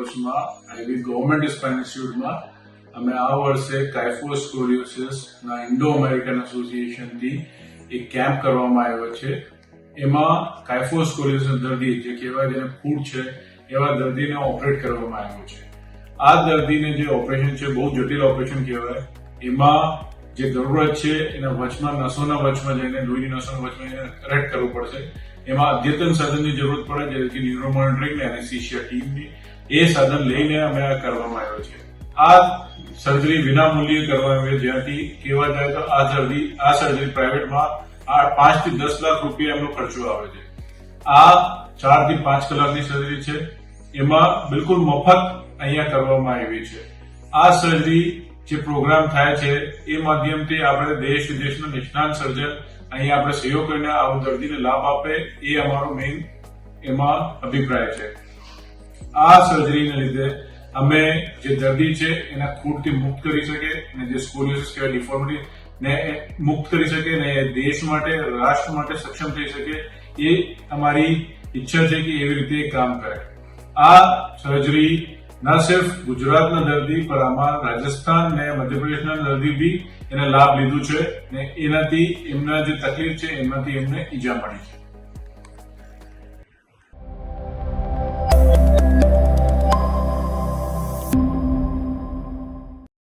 વર્ષમાં આઈવી government spine ઇન્સ્ટિટ્યૂટમાં અમે આ વર્ષે કાઇફોસ્કોલિયોસિસના ઇન્ડો અમેરિકન એસોસિએશનથી એક કેમ્પ કરવામાં આવ્યો છે. એમાં કાઇફોસ્કોલિયોસિસ દર્દી જે કહેવાય જેને ફૂટ છે એવા દર્દીને ઓપરેટ કરવામાં આવ્યો છે. આ દર્દીને જે ઓપરેશન છે બહુ જટિલ ઓપરેશન કહેવાય. એમાં જે જરૂરત છે એના વચમાં નસોના વચમાં જઈને લોહીની નસોના વચમાં જઈને કરેક્ટ કરવું પડશે. એમાં અદ્યતન સાધનની જરૂરત પડે જેમ કે ન્યુરો મોનિટરિંગ એનેસ્થેસિયા ટીમની એ સાધન લઈને અમે આ કરવામાં આવ્યો છે. આ સર્જરી વિના મૂલ્યે કરવામાં આવે. જ્યાંથી કહેવા જાય તો આ સર્જરી પ્રાઇવેટમાં 5 થી 10 લાખ રૂપિયા એમનો ખર્ચો આવે છે. આ 4 થી 5 કલાકની સર્જરી છે. એમાં બિલકુલ મફત અહીંયા કરવામાં આવી છે. આ સર્જરી જે પ્રોગ્રામ થાય છે એ માધ્યમથી આપણે દેશ વિદેશના નિષ્ણાત સર્જન અહીંયા આપણે સહયોગ કરીને આ દર્દીને લાભ આપે એ અમારો મેઇન એમાં અભિપ્રાય છે. આ સર્જરીને લીધે અમે જે દર્દી છે એના ખૂટથી મુક્ત કરી શકે અને જે સ્કોલિયોસિસ કે ડિફોર્મિટી ને મુક્ત કરી શકે ને દેશ માટે રાષ્ટ્ર માટે સક્ષમ થઈ શકે એ અમારી ઈચ્છા છે કે એવી રીતે કામ કરે. આ સર્જરી ન સિર્ફ ગુજરાતના દર્દી પણ આમાં રાજસ્થાન ને મધ્યપ્રદેશના દર્દી બી એને લાભ લીધું છે ને એનાથી એમના જે તકલીફ છે એમાંથી એમને ઈજા મળી છે.